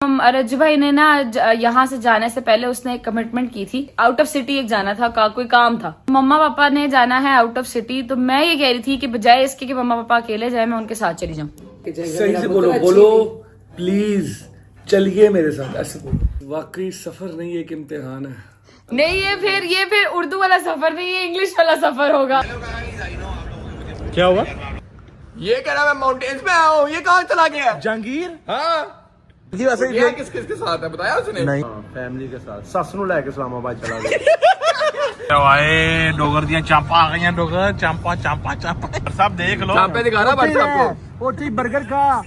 रज्जू भाई ने ना यहाँ से जाने से पहले उसने एक कमिटमेंट की थी, आउट ऑफ सिटी एक जाना था, कोई काम था। मम्मा पापा ने जाना है आउट ऑफ सिटी, तो मैं ये कह रही थी कि बजाय इसके कि मम्मा पापा अकेले जाए, मैं उनके साथ चली जाऊँ। सही से बोलो प्लीज, चलिए मेरे साथ। ऐसे बोलो, वाकई सफर नहीं एक इम्तिहान है। नहीं, ये फिर उर्दू वाला सफर नहीं, ये इंग्लिश वाला सफर होगा। क्या हुआ? ये कह रहा मैं माउंटेन्स में आया हूँ, ये कहाँ चला गया? जहांगीर हाँ जी वैसे ये किस के साथ है बताया उसने? नहीं, फैमिली के साथ सस ਨੂੰ ਲੈ ਕੇ इस्लामाबाद चला गया। आए डोगर दियां चांपा आ गई, डोगर चांपा चांपा चांपा सब देख लो। चांपे दिखा रहा भाई आपको। वो ठीक बर्गर का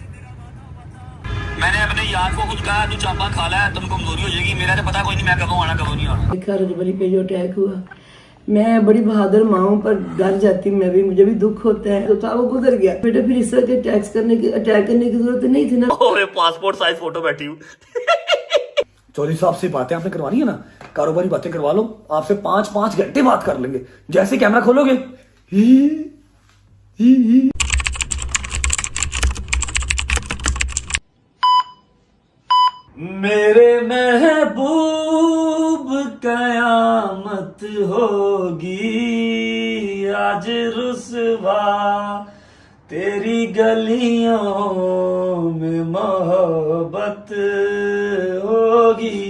मैंने अपने यार को कुछ कहा, तू चापा खा ला, तुम कमजोरी हो जाएगी। मेरा तो पता कोई नहीं, मैं कब आना कब नहीं आना। रजबरी पे जो अटैक हुआ, मैं बड़ी बहादुर माँ हूँ, पर डर जाती मैं भी, मुझे भी दुख होता है। तो था वो गुजर गया बेटा, फिर इस तरह के अटैक करने की जरूरत नहीं थी ना। ओए पासपोर्ट साइज फोटो बैठी हूँ। चौधरी साहब से बातें आपने करवानी है ना, कारोबारी बातें करवा लो, आपसे 5-5 घंटे बात कर लेंगे। जैसे कैमरा खोलोगे ही। मेरे महबूब कयामत होगी आज रुसवा, तेरी गलियों में मोहब्बत होगी।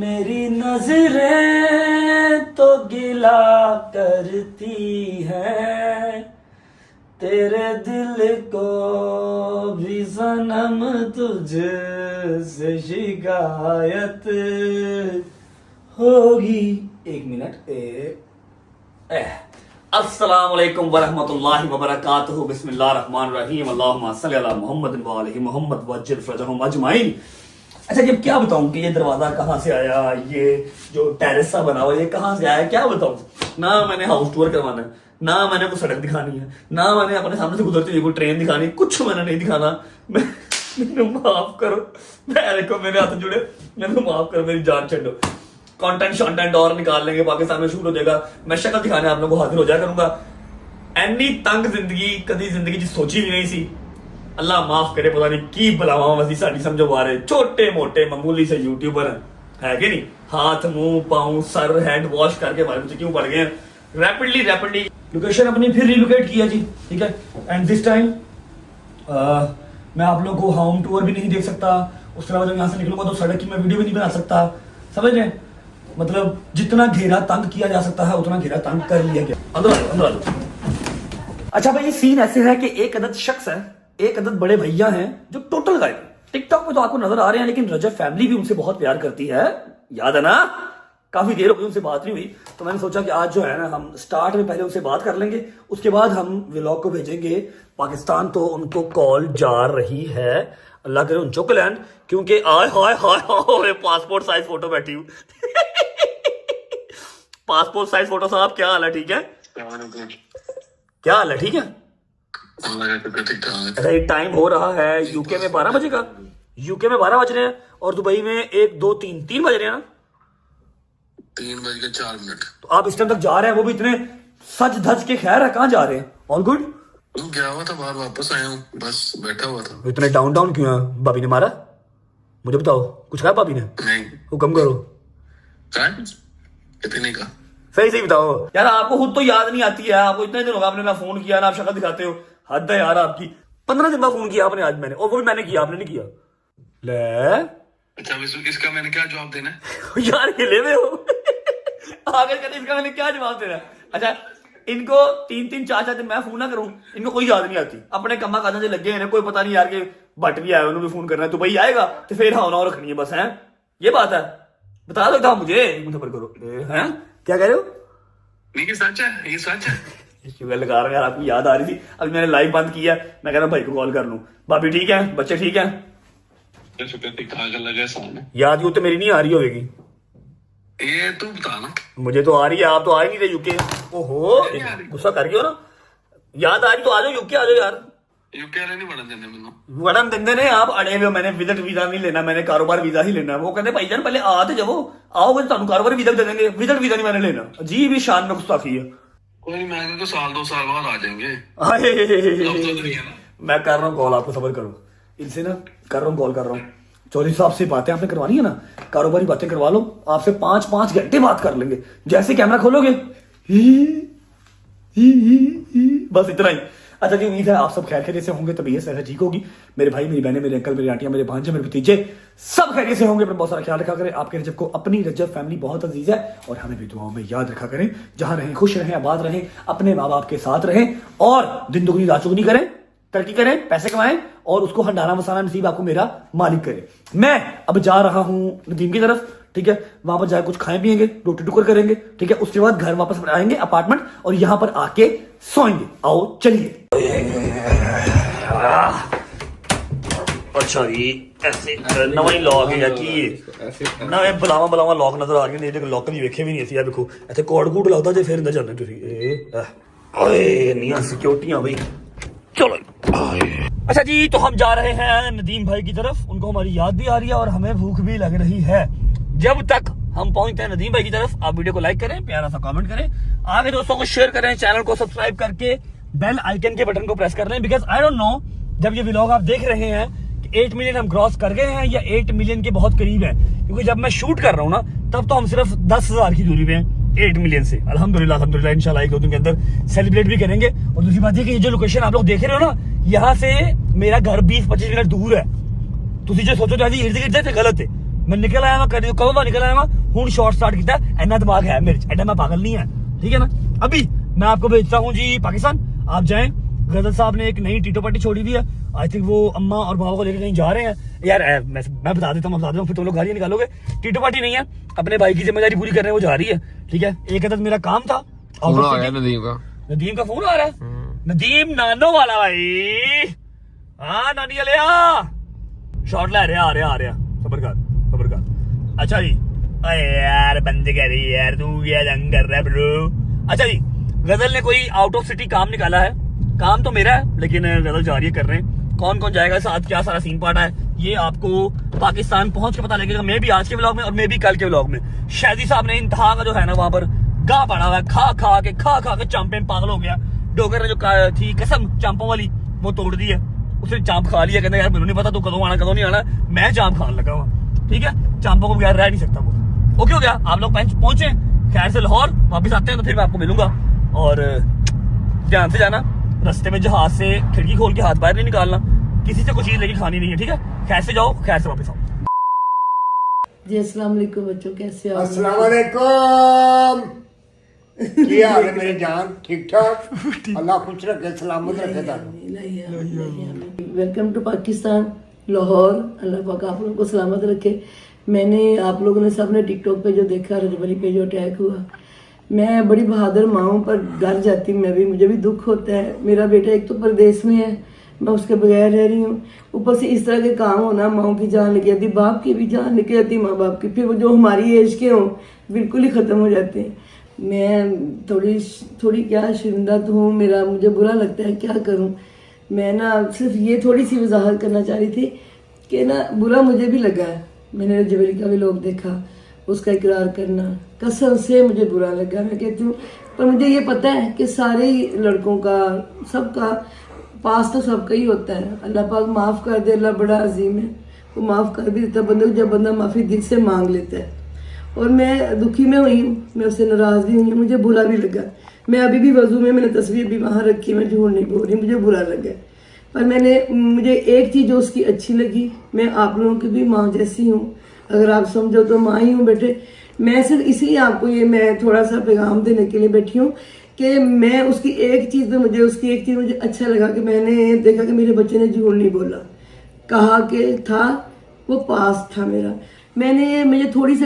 मेरी नजरें तो गिला करती हैं, तेरे दिल को भी सनम तुझसे शिकायत होगी। एक मिनट। अस्सलाम वालेकुम वरहमतुल्लाहि वबरकातुहू। बिस्मिल्लाहिर रहमानिर रहीम। अल्लाहुम्मा सल्लि अला मुहम्मद व आलिहि मुहम्मद वज्जिल फरजहुम अजमाइन। अच्छा, जब क्या बताऊं कि ये दरवाजा कहाँ से आया, ये जो टेरेस सा बना हुआ ये कहाँ से आया, क्या बताऊं। ना मैंने हाउस टूर करवाना है, ना मैंने कोई सड़क दिखानी है, ना मैंने अपने सामने से गुजरती हुई कोई ट्रेन दिखानी, कुछ मैंने नहीं दिखाना। मैंने माफ करो, मेरे को मेरे हाथ जुड़े, मैंने माफ करो, मेरी जान छो। कंटेंट और निकाल लेंगे, पाकिस्तान में शूट हो जाएगा, मैं शक्ल दिखाने आप लोगों को हाजिर हो जाया करूंगा। एनी तंग जिंदगी कभी जिंदगी च सोची भी नहीं सी। अल्लाह माफ करे, पता नहीं की बुलावा वसी साडी समझो बारे। छोटे मोटे मामूली से यूट्यूबर है कि नहीं, हाथ मुंह पाँव सर हैंड वॉश करके हमारे पीछे क्यों पड़ गए। रैपिडली लोकेशन अपनी फिर रिलोकेट किया जी, ठीक है। एंड दिस टाइम मैं आप लोगों को होम टूर भी नहीं देख सकता, उसके अलावा जब यहाँ से निकलूंगा तो सड़क की मैं वीडियो भी नहीं बना सकता, समझ रहे। मतलब जितना घेरा तंग किया जा सकता है उतना घेरा तंग कर लिया गया। अंदर आ लो। अच्छा भाई, ये सीन ऐसे है कि एक अदद शख्स है, एक अदद बड़े भैया हैं जो टोटल गायब है। टिकटॉक पे तो आपको नजर आ रहे हैं, लेकिन रजब फैमिली भी उनसे बहुत प्यार करती है, याद है ना। काफी देर हो गई उनसे बात नहीं हुई, तो मैंने सोचा कि आज जो है ना हम स्टार्ट में पहले उनसे बात कर लेंगे, उसके बाद हम व्लॉग को भेजेंगे पाकिस्तान। तो उनको कॉल जा रही है, अल्लाह करे उन चुक लैंड, क्योंकि आय हाय हाय हाय पासपोर्ट साइज फोटो बैठी हूँ। पासपोर्ट साइज फोटो साहब, क्या हाल है? ठीक है, क्या हाल है? ठीक है। अरे टाइम हो रहा है यूके में 12 बजे का, यूके में 12 बज रहे हैं और दुबई में 1 2 3 बज रहे हैं ना, 3:04। तो आप इस टाइम तक जा रहे हैं, वो भी इतने सज धज के। खैर है, कहाँ जा रहे हैं? All good? गया हुआ था बाहर, वापस आया हूँ, बस बैठा हुआ था। इतने डाउन क्यों है? भाभी ने मारा? मुझे बताओ, कुछ कहा भाभी ने? नहीं। हुक्म करो। कितने का? सही बताओ यार, आपको खुद तो याद नहीं आती है। आपको इतने दिन होगा आपने ना फोन किया ना आप शक्ल दिखाते हो, हद है यार आपकी। 15 दिन बाद फोन किया आपने आज मैंने, और वो भी मैंने किया, आपने नहीं किया। ले अच्छा, इसका मैंने क्या जवाब देना है? यार हिले में हो। आगे कहते इसका मैंने क्या जवाब देना। अच्छा, इनको 3-4 दिन मैं फोन ना करूं, इनको कोई याद नहीं आती। अपने कम्मा काजा से लगे हैं, कोई पता नहीं यार के भट्ट भी आया, उन्होंने भी फोन करना है, तो भाई आएगा तो फिर हाँ ना रखनी है बस। है ये बात है, बता दो था मुझे, मुझे करो। हैं क्या कह रहे हो? नहीं, ये सच है, ये सच है। शुगर लगा रहा है यार, आपकी याद आ रही थी, अभी मैंने लाइव बंद किया, मैं कह रहा भाई को कॉल कर लूं। भाभी ठीक है, बच्चे ठीक है? याद तो मेरी नहीं आ रही होगी, ये तू बता ना। मुझे तो आ रही है, आप तो आ ही नहीं रहे यूके। ओहो, गुस्सा कर गए हो ना। याद आ रही तो आ जाओ, यूके आ जाओ यार। यूके वाले नहीं बढ़न देंगे मैनू। बढ़न देंगे ने, आप अड़े हुए हो। मैंने विजिट वीजा नहीं लेना, मैंने कारोबार वीजा ही लेना। वो कहते भाईजान पहले आते जाओ, आओगे तो कारोबार वीजा दे देंगे, विजिट वीजा नहीं मैंने लेना। अजीब ही शान में गुस्ताखी है। कोई नहीं, मैं तो 1-2 साल बाद आ जाएंगे। मैं कर रहा हूँ कॉल, आपको सबर करो। इनसे ना कर रहा हूँ कॉल कर रहा हूँ। चौधरी साहब से बातें आपने करवानी है ना, कारोबारी बातें करवा लो, आपसे 5-5 घंटे बात कर लेंगे। जैसे कैमरा खोलोगे बस इतना ही। अच्छा जी, उम्मीद है आप सब खैर खैरियत से होंगे, तबीयत सेहत ठीक होगी। मेरे भाई, मेरी बहनें, मेरे अंकल, मेरी आंटियां, मेरे भांजे, मेरे भतीजे सब खैरियत से होंगे। अपना बहुत सारा ख्याल रखा करें। आपके रजब को अपनी रजब फैमिली बहुत अजीज है और हमें भी दुआओं में याद रखा करें। जहां रहें खुश रहें, आबाद रहें, अपने माँ बाप के साथ रहें और दिन दुगनी रात चौगुनी करें, तरक्की करें, पैसे कमाएं और उसको हंडाना मसाना नसीब आपको मेरा मालिक करे। मैं अब जा रहा हूं नदीम की तरफ, ठीक है। वहां पर जाकर कुछ खाएं पिएंगे, रोटी टुकर करेंगे, ठीक है। उसके बाद घर वापस आएंगे अपार्टमेंट और यहां पर आके सोएंगे। आओ चलिए। अच्छा जी, ऐसे नवा ही लॉक है कि नवे बुलावा लॉक नजर आ रही है, लॉक भी वेखे भी नहीं सी। देखो इतने कोड कूड लगता जे फिर अंदर जाने नहीं सिक्योरिटी भाई। चलो अच्छा जी, तो हम जा रहे हैं नदीम भाई की तरफ। उनको हमारी याद भी आ रही है और हमें भूख भी लग रही है। जब तक हम पहुंचते हैं नदीम भाई की तरफ, आप वीडियो को लाइक करें, प्यारा सा कमेंट करें, आगे दोस्तों को शेयर करें, चैनल को सब्सक्राइब करके बेल आइकन के बटन को प्रेस कर लें। बिकॉज आई डोंट नो, जब ये व्लॉग आप देख रहे हैं कि 8 मिलियन हम क्रॉस कर गए हैं या 8 मिलियन के बहुत करीब है, क्योंकि जब मैं शूट कर रहा हूँ ना तब तो हम सिर्फ 10,000 की दूरी पे हैं 8 मिलियन से। अल्हम्दुलिल्लाह इंशाल्लाह 1-2 दिन के अंदर सेलिब्रेट भी करेंगे। और दूसरी बात है कि ये जो लोकेशन आप लोग देख रहे हो ना, यहाँ से मेरा घर 20-25 मिनट दूर है। तुसी जो सोचो जी इर्द गिर्द है, गलत है। मैं निकल आया, कदों का निकल आया, हूं शॉर्ट स्टार्ट किया, इतना दिमाग है मेरे, एडा मैं पागल नहीं है, ठीक है ना। अभी मैं आपको भेजता हूँ जी पाकिस्तान, आप जाएं। गजल साहब ने एक नई टीटो पार्टी छोड़ी हुई है, आई थिंक वो अम्मा और बाबा को लेकर कहीं जा रहे हैं। यार मैं बता देता हूँ, फिर तुम लोग गालियां निकालोगे। टीटो पार्टी नहीं है, अपने भाई की जिम्मेदारी पूरी करने वो जा रही है, ठीक है। एक अदद मेरा काम था। नदीम का फोन आ रहा है। नदीम नानो वाला भाई, हाँ नानी वाले शॉट ले रहे, आ रहा सबर कर। अच्छा जी, अरे यार बंद कर यार, तू क्या रंग कर रहा है ब्रो। अच्छा जी, गजल ने कोई आउट ऑफ सिटी काम निकाला है। काम तो मेरा है लेकिन गजल जा रही है, कर रहे हैं। कौन कौन जाएगा साथ, क्या सारा सीन पार्ट है, ये आपको पाकिस्तान पहुंच के पता लगेगा। मैं भी आज के व्लॉग में और मैं भी कल के व्लॉग में। शादी साहब ने इंतहा का जो है ना वहां पर गा पड़ा हुआ है, खा के चांपे पागल हो गया। डोगर ने जो थी कसम चांपों वाली वो तोड़ दी है, उसने चांप खा लिया। कहता यार मुझे नहीं पता तू कदों आना कदों नहीं आना, मैं चांप खाने लगा हुआ, ठीक है। चांपों को बगैर रह नहीं सकता वो। ओके हो गया, आप लोग पहुंचे खैर से लाहौर, वापिस आते हैं तो फिर मैं आपको मिलूंगा। और ध्यान से जाना, रास्ते में जहाज से खिड़की खोल के हाथ बाहर नहीं निकालना, किसी से कुछ चीज लेके खानी नहीं है, ठीक है। खैर से जाओ, खैर से वापस आओ जी। अस्सलाम वालेकुम बच्चों, कैसे हो? अस्सलाम वालेकुम। क्या हाल है मेरे जान? ठीक ठाक, अल्लाह खुश रखे, सलामत रखे। Welcome to Pakistan, Lahore. अल्लाह पाक आप लोगों को सलामत रखे। मैंने आप लोगों ने सबने टिकटॉक पे जो देखा, रजबली पे जो अटैक हुआ, मैं बड़ी बहादुर माँ हूँ पर डर जाती मैं भी, मुझे भी दुख होता है। मेरा बेटा एक तो परदेश में है, मैं उसके बगैर रह रही हूँ, ऊपर से इस तरह के काम होना, माँ की जान निकल जाती, बाप की भी जान निकल जाती, माँ बाप की, फिर वो जो हमारी एज के हों बिल्कुल ही ख़त्म हो जाते हैं। मैं थोड़ी क्या शर्मिंदा तो हूँ, मुझे बुरा लगता है, क्या करूँ मैं ना। सिर्फ ये थोड़ी सी वजाहत करना चाह रही थी कि ना बुरा मुझे भी लगा है। मैंने रजबली का भी लोग देखा, उसका इकरार करना, कसम से मुझे बुरा लगा। मैं कहती हूँ पर मुझे ये पता है कि सारे लड़कों का, सबका पास तो सबका ही होता है। अल्लाह पाक माफ़ कर दे, अल्लाह बड़ा अजीम है, वो माफ़ कर भी देता बंदे को जब बंदा माफ़ी दिल से मांग लेता है। और मैं दुखी में हुई हूँ, मैं उससे नाराज़ भी हुई हूँ, मुझे बुरा भी लगा। मैं अभी भी वजू में, मैंने तस्वीर भी वहाँ रखी, मैं झूठ नहीं बोल रही, मुझे बुरा लगा। पर मुझे एक चीज़ जो उसकी अच्छी लगी, मैं आप लोगों की भी माँ जैसी हूँ, अगर आप समझो तो माँ ही हूँ बेटे। मैं सिर्फ इसलिए आपको ये मैं थोड़ा सा पैगाम देने के लिए बैठी हूँ कि मैं उसकी एक चीज़ मुझे अच्छा लगा कि मैंने देखा कि मेरे बच्चे ने झूठ नहीं बोला, कहा कि था वो पास था मेरा। मुझे थोड़ी सी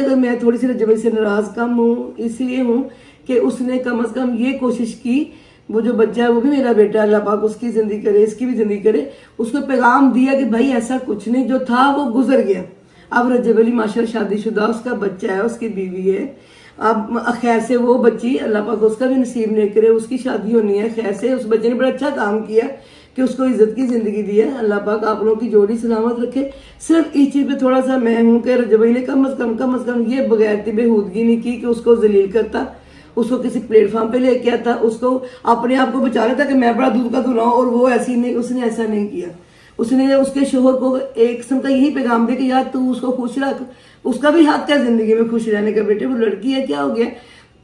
रजबली से नाराज़ कम हूँ, इसलिए हूँ कि उसने कम से कम ये कोशिश की, वो जो बच्चा है वो भी मेरा बेटा, अल्लाह पाक उसकी ज़िंदगी करे, इसकी भी ज़िंदगी करे, उसको पैगाम दिया कि भाई ऐसा कुछ नहीं, जो था वो गुजर गया। अब रजबली माशाल्लाह शादीशुदा, उसका बच्चा है, उसकी बीवी है। अब खैर से वो बच्ची, अल्लाह पाक उसका भी नसीब नहीं करे, उसकी शादी होनी है। खैर से उस बच्चे ने बड़ा अच्छा काम किया कि उसको इज्जत की ज़िंदगी दी है। अल्लाह पाक आप लोगों की जोड़ी सलामत रखे। सिर्फ इस चीज़ पे थोड़ा सा मैं हूँ कि रजबली ने कम अज़ कम ये बगैरती बेहूदगी नहीं की कि उसको जलील करता, उसको किसी प्लेटफॉर्म पे लेके आता, उसको अपने आप को बचा लेता कि मैं बड़ा दूध का दूल्हा हूं, और वो ऐसी नहीं, उसने ऐसा नहीं किया। उसने उसके शोहर को एक किस्म का यही पैगाम दिया कि यार तू उसको खुश रख, उसका भी हक है जिंदगी में खुश रहने का। बेटे वो लड़की है, क्या हो गया,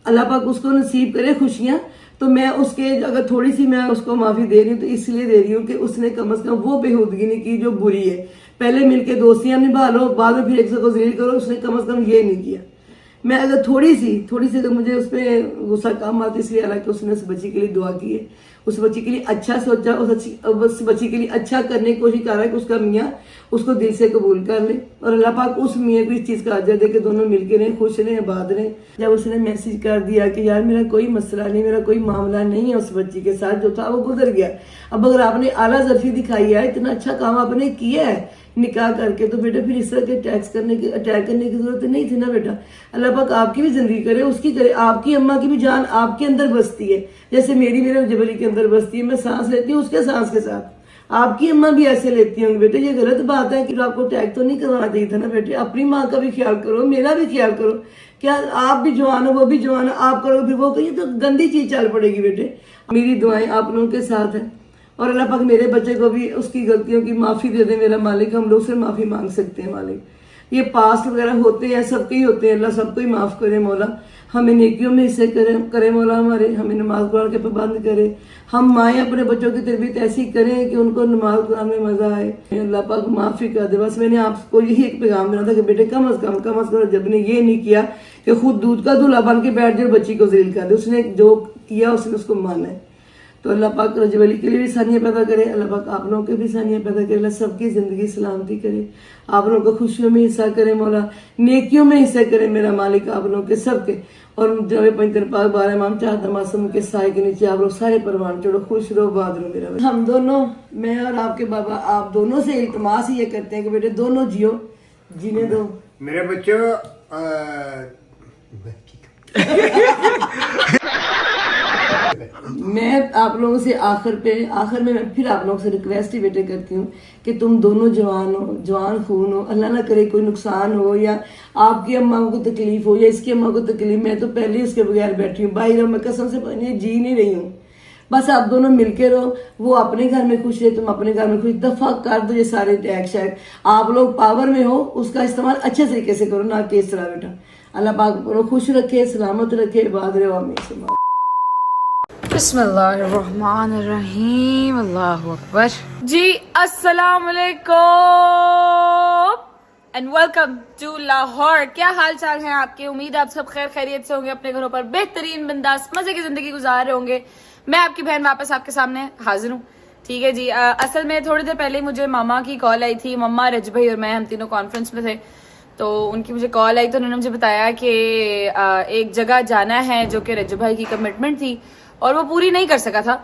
अल्लाह पाक उसको नसीब करे खुशियां। तो मैं उसके अगर थोड़ी सी मैं उसको माफी दे रही हूँ तो इसलिए दे रही हूँ कि उसने कम से कम वो बेहूदगी नहीं की जो बुरी है। पहले मिलके दोस्तियां निभा लो, बाद में फिर एक को जलील करो, उसने कम से कम ये नहीं किया। मैं अगर थोड़ी सी अगर मुझे उस पर गुस्सा कम आता, इसलिए हालांकि उसने उस बच्ची के लिए दुआ की है, उस बच्ची के लिए अच्छा सोचा, उस बच्ची के लिए अच्छा करने की कोशिश कर रहा है कि उसका मियाँ उसको दिल से कबूल कर ले और अल्लाह पाक उस मियाँ को इस चीज़ का अजर दे कि दोनों मिलके रहें, खुश रहें, आबाद रहें। जब उसने मैसेज कर दिया कि यार मेरा कोई मसला नहीं, मेरा कोई मामला नहीं है उस बच्ची के साथ, जो था वो गुजर गया। अब अगर आपने आला ज़र्फी दिखाई है, इतना अच्छा काम आपने किया है निकाह करके, तो बेटा फिर इस तरह के अटैक करने की जरूरत नहीं थी ना बेटा। अल्लाह पाक आपकी भी जिंदगी करे, उसकी करे। आपकी अम्मा की भी जान आपके अंदर बसती है, जैसे मेरे जबली के अंदर बसती है। मैं सांस लेती हूँ उसके सांस के साथ, आपकी अम्मा भी ऐसे लेती होंगी। बेटे ये गलत बात है कि आपको अटैक तो नहीं करवाना चाहिए था ना बेटे। अपनी माँ का भी ख्याल करो, मेरा भी ख्याल करो। क्या आप भी जवान हो, वो भी जवान है, आप करोगे फिर वो कहिए तो गंदी चीज चल पड़ेगी बेटे। मेरी दुआएं आप लोगों के साथ है और अल्लाह पाक मेरे बच्चे को भी उसकी गलतियों की माफ़ी दे दे मेरा मालिक। हम लोग से माफ़ी मांग सकते हैं मालिक, ये पास्ट वगैरह होते हैं, सबके ही होते हैं। अल्लाह सबको ही माफ़ करे मौला, हमें नेकियों में हिस्से करे मौला हमारे, हमें नमाज कुरान के पाबंद करे। हम माएँ अपने बच्चों की तरबियत ऐसी करें कि उनको नमाज कुरान में मज़ा आए। अल्लाह पाक माफ़ी कर दे। बस मैंने आपको यही एक पैगाम देना था कि बेटे कम अज़ कम जब ने ये नहीं किया कि खुद दूध का दूल्हा बन के बैठ जाए, बच्ची को जलील कर दे। उसने जो किया उसने उसको माना है। तो अल्लाह पाक रजब अली के लिए भी सानियाँ पैदा करे, अल्लाह पाक आप लोगों के भी सानियाँ पैदा करे, अल्लाह सबकी ज़िंदगी सलामती करे, आप लोगों को खुशियों में हिस्सा करे मौला, नेकियों में हिस्सा करे मेरा मालिक आप लोगों के सबके। और जब पंचर पाक 12 इमाम चाहता मासूम के साए के नीचे आप लोग सारे परवान चढ़ो, खुश रहो, बाद रहो मेरा। हम दोनों, मैं और आपके बाबा, आप दोनों से इल्तमास ही ये करते हैं कि बेटे दोनों जियो, जीने दो मेरे बच्चों। मैं आप लोगों से आखिर में मैं फिर आप लोगों से रिक्वेस्ट ही बेटे करती हूँ कि तुम दोनों जवान खून हो, अल्लाह ना करे कोई नुकसान हो या आपकी अम्मा को तकलीफ हो या इसकी अम्मा को तकलीफ। मैं तो पहले ही उसके बगैर बैठी हूँ, बाहर मैं कसम से जी नहीं रही हूँ। बस आप दोनों मिलके रहो, वो अपने घर में खुश रहे, तुम अपने घर में खुश। दफा कर दो ये सारे टैग शैग। आप लोग पावर में हो, उसका इस्तेमाल अच्छे तरीके से करो, ना कि इस तरह बेटा। अल्लाह पाक खुश रखे, सलामत रखे, बाद रहो हमेशा। बिस्मिल्लाहिर्रहमानिर्रहीम, अल्लाहु अकबर। जी अस्सलाम वालेकुम एंड वेलकम टू लाहौर। क्या हाल चाल है आपके? उम्मीद है आप सब खैर खैरियत से होंगे, अपने घरों पर बेहतरीन बिंदास मजे की जिंदगी गुजार रहे होंगे। मैं आपकी बहन वापस आपके सामने हाजिर हूँ, ठीक है जी। असल में थोड़ी देर पहले मुझे मामा की कॉल आई थी। मम्मा, रज भाई और मैं, हम तीनों कॉन्फ्रेंस में थे, तो उनकी मुझे कॉल आई तो उन्होंने मुझे बताया कि एक जगह जाना है जो कि रज भाई की कमिटमेंट थी और वो पूरी नहीं कर सका था,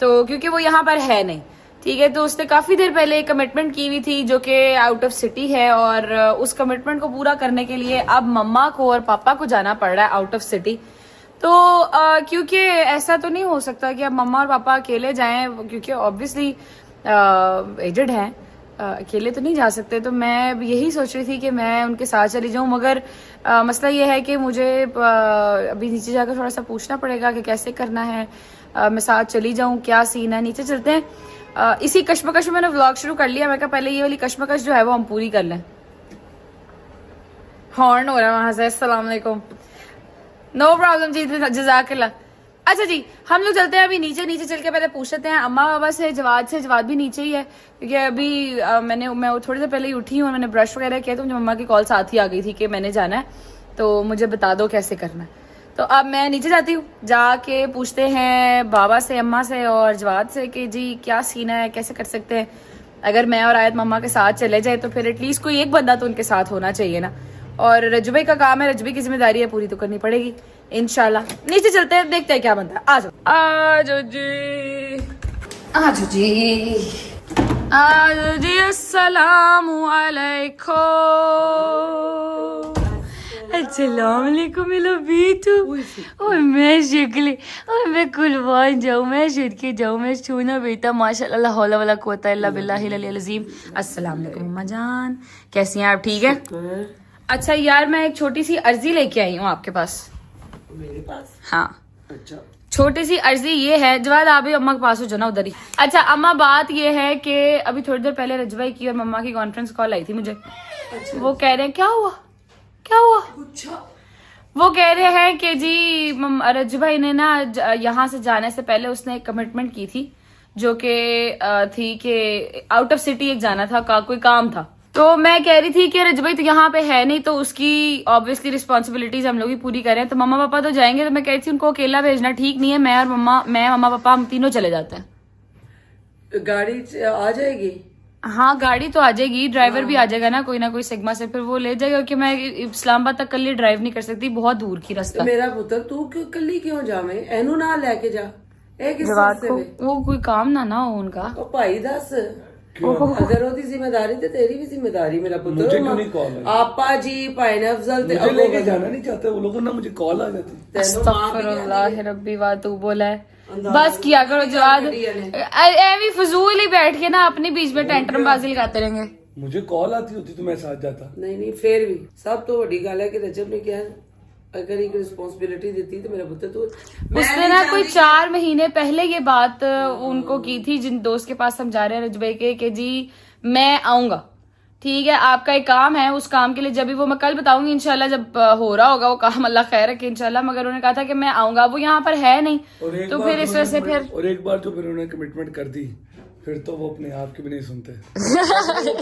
तो क्योंकि वो यहाँ पर है नहीं, ठीक है। तो उसने काफी देर पहले एक कमिटमेंट की हुई थी जो कि आउट ऑफ सिटी है और उस कमिटमेंट को पूरा करने के लिए अब मम्मा को और पापा को जाना पड़ रहा है आउट ऑफ सिटी। तो क्योंकि ऐसा तो नहीं हो सकता कि अब मम्मा और पापा अकेले जाएं, क्योंकि ऑब्वियसली एजड हैं, अकेले तो नहीं जा सकते। तो मैं यही सोच रही थी कि मैं उनके साथ चली जाऊं, मगर मसला ये है कि मुझे अभी नीचे जाकर थोड़ा सा पूछना पड़ेगा कि कैसे करना है। मैं साथ चली जाऊं, क्या सीन है, नीचे चलते हैं। इसी कश्मकश में मैंने व्लॉग शुरू कर लिया। मैं कहा पहले ये वाली कश्मकश जो है वो हम पूरी कर लें। हॉर्न हो रहा है वहां से। अस्सलाम वालेकुम। नो प्रॉब्लम जी, जज़ाकल्लाह। अच्छा जी, हम लोग चलते हैं अभी नीचे चल के पहले पूछते हैं अम्मा बाबा से, जवाद भी नीचे ही है, क्योंकि अभी मैं थोड़ी देर पहले ही उठी हूँ, मैंने ब्रश वगैरह किया तो मुझे मम्मा की कॉल साथ ही आ गई थी कि मैंने जाना है, तो मुझे बता दो कैसे करना है। तो अब मैं नीचे जाती हूँ, जाके पूछते हैं बाबा से, अम्मा से और जवाद से कि जी क्या सीन है, कैसे कर सकते हैं। अगर मैं और आयत मम्मा के साथ चले जाए तो फिर एटलीस्ट कोई एक बंदा तो उनके साथ होना चाहिए ना। और रजबे का काम है, रजबे की जिम्मेदारी है, पूरी तो करनी पड़ेगी इंशाल्लाह। नीचे चलते हैं, देखते हैं क्या बनता है। आ जाओ जी, अस्सलामु अलैकुम। अस्सलाम वालेकुम मेरा बेटू। और मैं शक्ल और मैं कुलवान जाऊँ, मैं शुद के जाऊँ, मैं छूना बेटा माशाल्लाह, ला हौला वला कुव्वता इल्ला बिल्लाहिल अलिय्यिल अज़ीम। अस्सलाम वालेकुम मम्मा जान, कैसी हैं आप? ठीक है। अच्छा यार, मैं एक छोटी सी अर्जी लेके आई हूँ आपके पास। मेरे पास? हाँ, अच्छा, छोटी सी अर्जी ये है, जवाद आप भी अम्मा के पास हो जाना उधर ही। अच्छा अम्मा, बात ये है कि अभी थोड़ी देर पहले रजवाई की और मम्मा की कॉन्फ्रेंस कॉल आई थी मुझे। वो कह रहे हैं क्या हुआ क्या हुआ, वो कह रहे हैं कि जी रज भाई ने ना यहाँ से जाने से पहले उसने एक कमिटमेंट की थी, जो कि थी कि आउट ऑफ सिटी एक जाना था, कोई काम था। तो मैं कह रही थी कि रज भाई तो यहाँ पे है नहीं, तो उसकी ऑब्वियसली रिस्पॉन्सिबिलिटीज हम लोग ही पूरी करें। तो मम्मा पापा तो जाएंगे, तो मैं कह रही थी उनको अकेला भेजना ठीक नहीं है। मैं मम्मा पापा हम तीनों चले जाते हैं। गाड़ी आ जाएगी? हाँ गाड़ी तो आ जाएगी, ड्राइवर भी आ जाएगा ना कोई सिग्मा से, फिर वो ले जाएगा। क्योंकि मैं इस्लामाबाद तक कल ड्राइव नहीं कर सकती, बहुत दूर की रास्ता। मेरा पुत्र तू कल्ली क्यों जावे, एनू ना लेके जा। जवाब को वो कोई काम ना हो उनका। ओ भाई दस, अगर ओदी जिम्मेदारी ते तेरी भी जिम्मेदारी। मेरा पुत्र मुझे क्यों नहीं कॉल है? आपा जी भाई ने अफजल ते मुझे लेके जाना नहीं चाहते वो लोग ना, मुझे कॉल आ जाती। अस्तगफिरुल्लाह रब्बी वा तू बोला है, बस किया करो जवाब। एवी फजूल ही बैठ के ना अपने बीच में टेंटरम बाजी लगाते रहेंगे। मुझे कॉल आती होती तो मैं साथ जाता। नहीं फिर भी सब तो बड़ी गल है कि रजब ने क्या अगर एक रिस्पॉन्सिबिलिटी देती तो मेरा पुत्र तो उसने ना कोई 4 महीने पहले ये बात उनको की थी, जिन दोस्त के पास हम जा रहे हैं रज भाई के, कि जी मैं आऊंगा, ठीक है आपका एक काम है, उस काम के लिए जब भी वो मैं कल बताऊंगी इंशाल्लाह, जब हो रहा होगा वो काम, अल्लाह खैर रखे इंशाल्लाह। मगर उन्होंने कहा था कि मैं आऊंगा, वो यहाँ पर है नहीं, तो फिर इस वजह से फिर और एक बार जो फिर उन्होंने कमिटमेंट कर दी, फिर तो वो अपने आप की भी नहीं सुनते।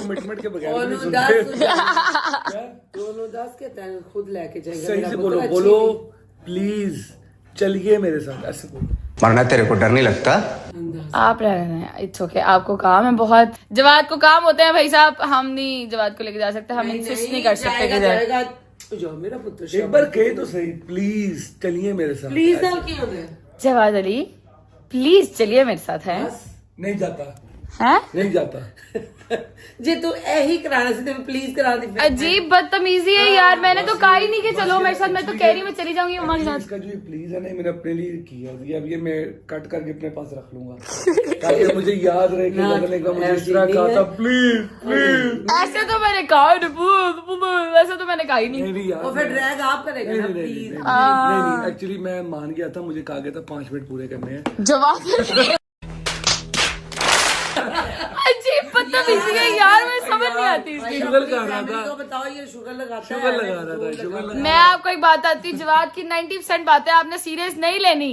कमिटमेंट के बगैर भी नहीं सुनते। दोनों दस के तैन खुद लेके जाएंगे। सही से बोलो प्लीज चलिए मेरे साथ, ऐसे बोलो। मरना तेरे को डर नहीं लगता? आप रह रहे हैं, इट्स ओके, आपको काम है बहुत। जवाद को काम होते हैं भाई साहब, हम नहीं जवाद को लेके जा सकते, हम इंसिस्ट नहीं कर सकते कि जाएगा। जो मेरा पुत्र एक बार कहे तो सही, प्लीज चलिए मेरे साथ। प्लीज आप क्यों होते हैं? जवाद अली प्लीज चलिए मेरे साथ है। नहीं जाता हैं? नहीं जाता। जे तू यही कराना से तो प्लीज करा दी। अजीब बदतमीजी है यार, मैंने तो कहा ही नहीं कि चलो मेरे साथ, मैं तो कह रही मैं चली जाऊंगी मम्मा के साथ। इसका जो प्लीज है ना, मैंने अपने लिए किया है, अब ये मैं कट करके अपने पास रख लूंगा ताकि मुझे याद रहे कि लगने का मुझे इस तरह कहा था प्लीज प्लीज। ऐसे तो मैंने कहा, वैसे तो मैंने कहा ही नहीं। नहीं यार, और फिर ड्रैग आप करेगा ना प्लीज। नहीं एक्चुअली मैं मान गया था, मुझे कहा गया था 5 मिनट पूरे करने हैं। जवाब अजीब बदतमीजी है यार, मैं समझ नहीं आती इसकी। शुगर लगा रहा था, बताओ ये शुगर लगाता शुगर लगा रहा था, शुगर लगा। मैं आपको एक बात आती, जवाब की 90% बातें आपने सीरियस नहीं लेनी,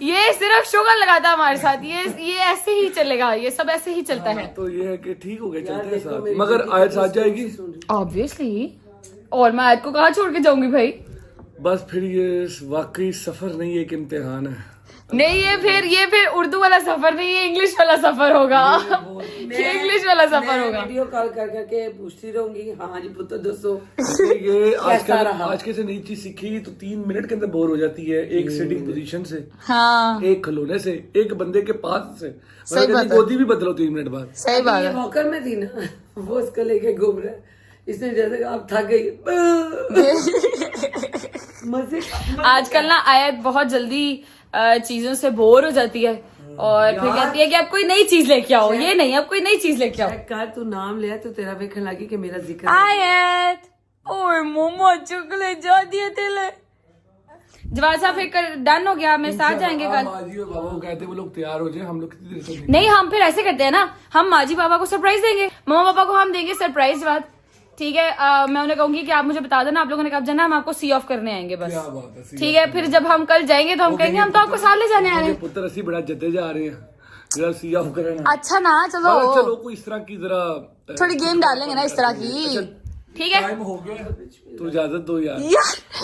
ये सिर्फ शुगर लगाता है हमारे साथ, ये ऐसे ही चलेगा, ये सब ऐसे ही चलता है। तो ये है कि ठीक हो गया, चलते हैं साथ। मगर आयत साथ जाएगी ऑब्वियसली, और मैं आयत को कहाँ छोड़ के जाऊंगी भाई। बस फिर ये वाकई सफर नहीं, एक इम्तिहान है। नहीं ये फिर उर्दू वाला सफर नहीं, ये इंग्लिश वाला सफर होगा। ये इंग्लिश वाला सफर होगा। वीडियो कॉल कर करके पूछती रहूंगी, हाँ जी पुत्र दोस्तों ये आज के से नई चीज सीखी तो 3 मिनट के अंदर बोर हो जाती है, एक सिटिंग पोजीशन से, हाँ एक खिलौने से, एक बंदे के पास से। सही बात है। गोदी भी बदलो 3 मिनट बाद। सही बात ये है। वॉकर में थी ना, वो इसको लेके घूम रहा है, इसने जैसे आप थक गई मजे। आजकल ना आयत बहुत जल्दी चीजों से बोर हो जाती है और फिर कहती है कि अब कोई नई चीज लेके आओ, ये नहीं अब कोई नई चीज लेके आओ। कर तू नाम लिया तो तेरा वेखन लगी कि मेरा जिक्र आयत ओए मोमो चुकले जा दिए तेले। जवाब साहब फिर डन हो गया, मेरे साथ जाएंगे कल। माजी और बाबा को कहते वो लोग तैयार हो जाए, हम लोग कितनी देर से नहीं हम फिर ऐसे करते हैं ना, हम माजी बाबा को सरप्राइज देंगे, मम्मा पापा को हम देंगे सरप्राइज। जवाब ठीक है, मैं उन्हें कहूंगी कि आप मुझे बता देना आप लोगों ने कब जाना, हम आपको सी ऑफ करने आएंगे बस। क्या बात है, ठीक है, फिर जब हम कल जाएंगे तो हम कहेंगे हम तो आपको साथ ले जाने आ रहे हैं। पुत्र असी बड़ा जद्दे जा रहे हैं, जरा सी ऑफ करना। अच्छा ना चलो चलो कोई इस तरह की जरा थोड़ी गेम डालेंगे ना इस तरह की, ठीक है। टाइम हो गया तो इजाजत दो यार।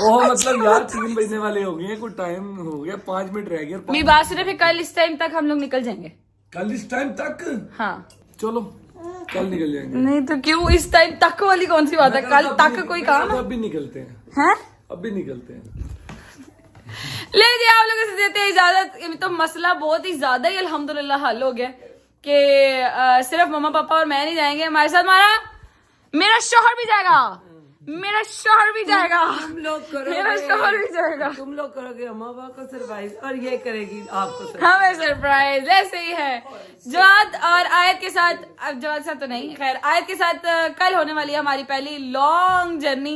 ओह मतलब यार 3 बजने वाले हो गए, कोई टाइम हो गया, 5 मिनट रह गए। मेरी बात सुने, फिर कल इस टाइम तक हम लोग निकल जाएंगे। कल इस टाइम तक? हाँ चलो कल निकल जाएंगे। नहीं तो क्यों इस टाइम तक वाली कौन सी बात है, कल तक कोई काम है? अब भी निकलते हैं, हैं? अब भी निकलते हैं। ले जी आप लोगों से देते हैं इजाजत। ये तो मसला बहुत ही ज्यादा ही अल्हम्दुलिल्लाह हल हो गया कि सिर्फ मम्मा पापा और मैं नहीं जाएंगे, हमारे साथ मेरा शौहर भी जाएगा, मेरा शौहर भी जाएगा, तुम लोग करोगे, मेरा शौहर भी जाएगा, तुम लोग करोगे अम्मा पापा को सरप्राइज और ये करेगी आपको हमें सरप्राइज। ऐसे ही है जवाद और आयत के साथ, अब जवाद साथ तो नहीं, खैर आयत के साथ कल होने वाली है हमारी पहली लॉन्ग जर्नी।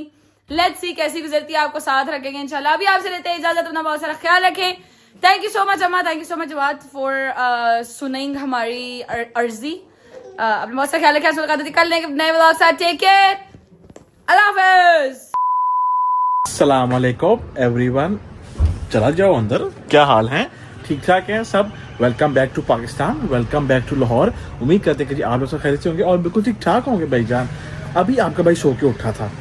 लेट्स सी कैसी गुजरती है, आपको साथ रखेंगे इंशाल्लाह। अभी आपसे लेते हैं इजाजत, अपना बहुत सारा ख्याल रखें, थैंक यू सो मच अम्मा, thank you so much Jawad for सुनिंग हमारी अर्जी। अपने बहुत सा ख्याल रखें, सुनकर देती कल नए व्लॉग साथ। टेक केयर, अल्लाह हाफिज। अस्सलाम वालेकुम एवरीवन। चला जाओ अंदर, क्या हाल है? ठीक ठाक हैं सब। Welcome back to Pakistan, welcome back to Lahore. उम्मीद करते हैं कि आप लोग सब खैरियत से होंगे और बिल्कुल ठीक ठाक होंगे भाईजान। अभी आपका भाई सो के उठा था,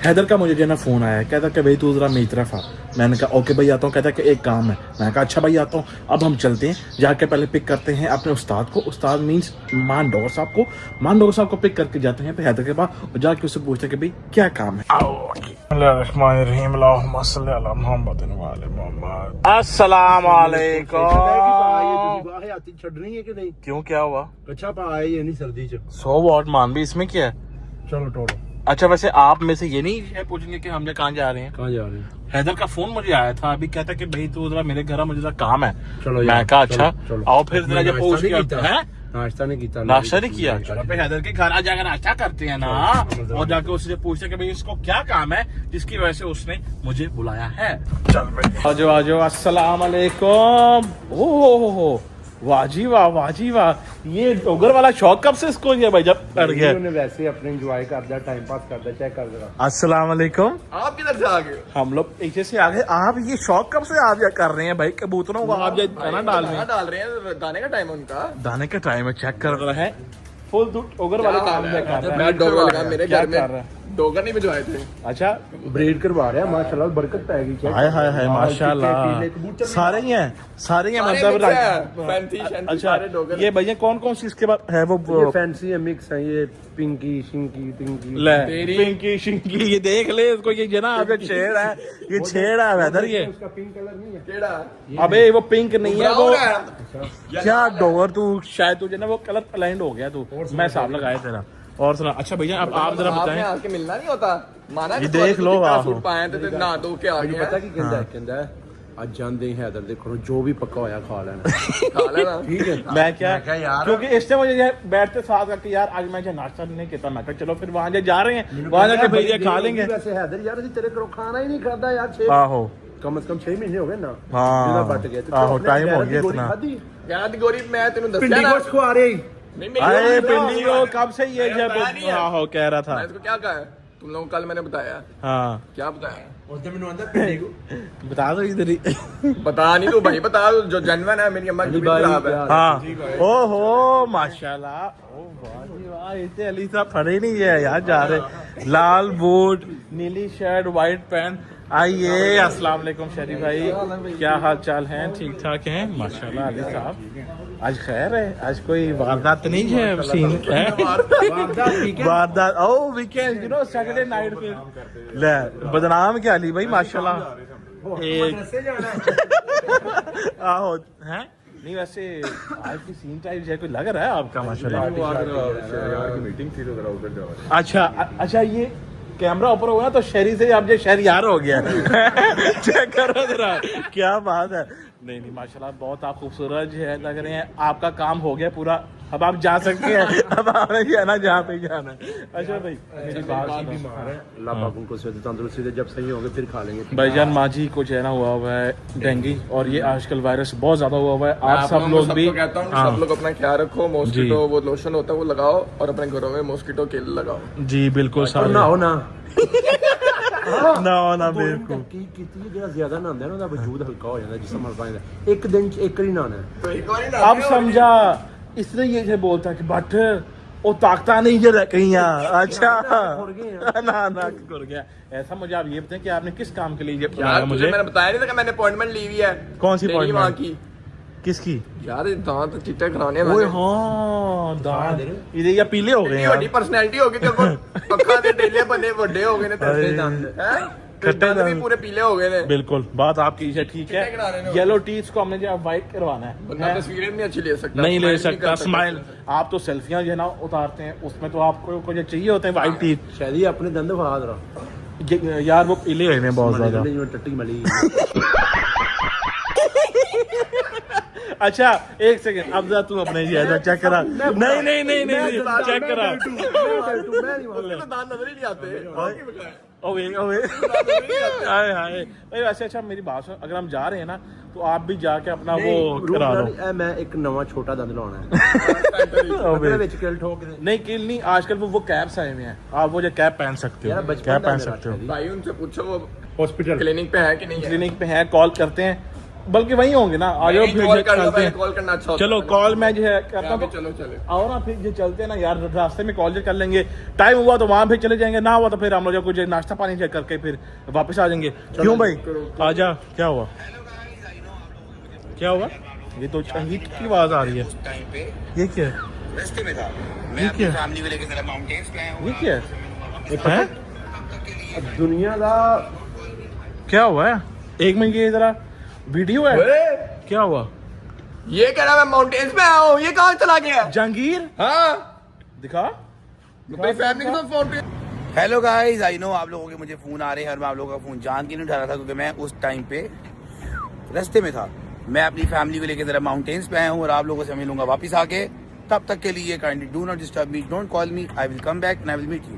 हैदर का मुझे जो है ना फ़ोन आया, कहता कि भाई तू ज़रा मेरी तरफ आ। मैंने कहा ओके भाई आता हूँ। कहता कि एक काम है। मैंने कहा अच्छा भाई आता हूँ। अब हम चलते हैं, जाके पहले पिक करते हैं अपने उस्ताद को। उस्ताद मीन्स मान डोगर साहब को। मान डोगर साहब को पिक करके जाते हैं हैदर के पास और जाके उससे पूछते हैं कि भाई क्या काम है। अस्सलाम वालेकुम। छड़नी है कि नहीं? क्यों, क्या हुआ? अच्छा पा आए ये नहीं सर्दी च। सो वॉट मान भी इसमें क्या है? चलो टोड़ो। अच्छा वैसे आप में से ये नहीं पूछेंगे कि हम कहाँ जा रहे हैं? कहाँ जा रहे हैं? हैदर का फोन मुझे आया था अभी, कहता कि भाई तू जरा मेरे घर आ, मुझे जरा काम है। चलो मैं कहा अच्छा चलो। आओ फिर जरा जब पूछ के है नाश्ता नहीं किया। नाश्ता नहीं किया। चलो पे हैदर के घर आ जाकर नाश्ता करते हैं ना, और जाकर उससे पूछते कि भाई इसको क्या काम है जिसकी वजह से उसने मुझे बुलाया है। चल भाई आ जाओ अस्सलाम वालेकुम। ओह वाह जी वाह, वाह जी वाह। ये डोगर वाला शौक कब से इसको ये भाई जब पड़ गया? वैसे अपने एंजॉय करता, टाइम पास करता, चेक कर जरा। अस्सलाम वालेकुम। आप किधर से आ गए? हम लोग पीछे से आ गए। आप ये शौक कब से आप कर रहे हैं भाई? कबूतरों को आप दाना डाल रहे हैं? डाल रहे हैं, दाने का टाइम है उनका। दाने का टाइम है, चेक कर रहा है। फुल डोगर वाले काम कर रहा है। मैं डोगर लगा मेरे क्या घर कर रहा में है? डोगर नहीं भिजवाए थे। अच्छा ब्रीड करवा रहे हैं माशाल्लाह, बरकत पाएगी। हाय हाय हाय माशाल्लाह। सारे ही हैं मतलब अच्छा ये भैया कौन कौन सी इसके बाद है वो फैंसी है, मिक्स है ये। पिंकी शिंकी टिंकी ले पिंकी शिंकी, ये देख ले इसको, ये जनाब ये छेड़ है, ये छेड़ है वेदर ये। उसका पिंक कलर नहीं है। केड़ा? अबे वो पिंक नहीं है वो। क्या डोगर तू शायद तुझे ना वो कलर ब्लाइंड हो गया तू। मैं हिसाब लगाया तेरा। और सुना अच्छा भैया अब आप जरा आपने बताएं। आके मिलना नहीं होता। माना ये देख लो आप पाए थे ना दो के आ गए। पता की कहता है आज जानते ही हैदर देखो जो भी पक्का होया खा लेना। खा लेना। ठीक है मैं क्या क्योंकि इससे मुझे बैठते साथ करके यार आज मैं नाश्ता नहीं किया। मैं कहा चलो फिर वहां जा रहे हैं, वहां जाके भैया खा लेंगे। वैसे हैदर यार तेरे को खाना ही नहीं खाता यार। आहो कम से कम 6 महीने हो गए ना। हाँ बट गए आहो टाइम हो गया इतना। याद गोरी मैं तेन दस्या पिंडी ना। गोश्त खवा रही। नहीं अरे पिंडी को कब से ये जब आहो कह रहा था। मैं इसको क्या कहा है तुम लोगों को? कल मैंने बताया। हाँ क्या बताया? बता दो इधर ही। बता नहीं तू भाई, बता जो जनवन है। मेरी अम्मा की तबीयत खराब है। हाँ ओहो माशाल्लाह। ओ वाह जी वाह, इतने अली साहब खड़े नहीं है यार जा रहे। लाल बूट, नीली शर्ट, व्हाइट पैंट। आइए अस्सलाम वालेकुम शरीफ भाई, क्या हाल चाल है? ठीक ठाक हैं माशाल्लाह अली साहब। आज खैर है, आज कोई वारदात नहीं है सीन है? वारदात oh weekend you know Saturday night पे ले बदनाम क्या अली भाई माशाल्लाह। एक आओ हैं नहीं वैसे आज की सीन टाइप जैसे कोई लग रहा है आपका माशाल्लाह। अच्छा अच्छा ये कैमरा ऊपर होगा ना तो शहरी से आप जो शहरियार हो गया। चेक करो जरा क्या बात है। नहीं नहीं माशाल्लाह बहुत आप खूबसूरत है लग रहे हैं। आपका काम हो गया पूरा, अब आप जा सकते हैं। अब आपने जाना जहाँ पे जाना है। अच्छा भाई मेरी बात बीमार है, अल्लाह पाक उनको सेहत तंदुरुस्ती दे, जब सही होंगे फिर खा लेंगे। भाईजान माजी को जो है ना हुआ है डेंगू, और ये आजकल वायरस बहुत ज्यादा हुआ है। आप सब लोग भी कहता हूँ सब लोग अपना ख्याल रखो। मॉस्किटो वो लोशन होता है वो लगाओ और अपने घरों में मॉस्किटो किल लगाओ। जी बिल्कुल ना हो ना ना बिल्कुल कितनी देर ज्यादा नहांदा है ना वजूद हल्का हो जाता है, जिसम हल्का हो जाता है। एक दिन एक ही नहाना है। तो एक बार अब समझा इसलिए ये से बोलता कि बट वो ताकता नहीं है कहीं। अच्छा ना खुर गया ऐसा। मुझे आप ये बताएं कि आपने किस काम के लिए ये यार मुझे मैंने बताया नहीं था कि मैंने अपॉइंटमेंट ली हुई है। कौन सी अपॉइंटमेंट वहाँ की? किसकी? यार दांत चिट्टे कराने ओए हाँ दांत इधर या पीले हो गए बड़ी यार। पर्सनैलिटी होगी देखो। अखा दे टेले बने बड़े हो गए ने तेरे दंद हैं। खट्टे दंद भी पूरे पीले हो गए ने। बिल्कुल बात आपकी है ठीक है। येलो टीथ को हमने जो व्हाइट करवाना है। बंदा तस्वीरें नहीं अच्छी ले सकता, नहीं ले smile सकता कर स्माइल। आप तो सेल्फियां जो है ना उतारते हैं उसमें तो आपको कुछ चाहिए होते हैं व्हाइट टीथ। शायद ही अपने दंद फहाद रहा यार वो पीले हुए हैं बहुत ज्यादा। टट्टी मली। अच्छा एक सेकंड, अब जा तू अपने जी आजा चेक करा। नहीं नहीं नहीं नहीं चेक करा। दांत नजर ही नहीं आते। ओए ओए हाय हाय। अरे वैसे अच्छा मेरी बात सुन, अगर हम जा रहे हैं ना तो आप भी जाके अपना वो करा लो। मैं एक नवा छोटा दंद लाना है। ओए ਵਿੱਚ ਕਿਲ ਠੋਕ ਦੇ। नहीं किल नहीं, आजकल वो कैप्स आए हुए हैं, आप वो जो कैप पहन सकते हो, कैप पहन सकते हो। भाई उनसे पूछो वो हॉस्पिटल क्लिनिक पे है कि नहीं है। क्लिनिक पे है, कॉल करते हैं, बल्कि वहीं होंगे ना। आ जाओ फिर कॉल कर लो, चलते पहले हैं। कॉल करना अच्छा होता चलो है। कॉल मैं जो है करता हूँ, चलो चलो आओ ना फिर जो चलते हैं ना यार, रास्ते में कॉल कर लेंगे, टाइम हुआ तो वहां फिर चले जाएंगे, ना हुआ तो फिर हम लोग कुछ नाश्ता पानी चेक करके फिर वापस आ जाएंगे। क्यों भाई आजा, क्या हुआ क्या हुआ? ये तो संगीत की आवाज आ रही है, ये क्या है? रास्ते में था ये क्या है? फैमिली को लेकर जरा माउंटेन्स पे आया हूँ। ये क्या है? दुनिया ਦਾ क्या हुआ है? एक मिनट, ये जरा वीडियो है, क्या हुआ? ये कह रहा मैं माउंटेन्स पे आया हूँ, ये कहाँ चला गया? जहांगीर हाँ दिखा। अपनी फैमिली के साथ फोन पे। हेलो गाइस, आई नो आप लोगों के मुझे फोन आ रहे हैं और मैं आप लोगों का फोन जान के नहीं उठा रहा था क्योंकि मैं उस टाइम पे रास्ते में था। मैं अपनी फैमिली को लेकर जरा माउंटेन्स पे आया हूँ और आप लोगों से मिलूंगा वापस आके। तब तक के लिए kindly do not disturb me, don't call me, I will come back and I will meet you.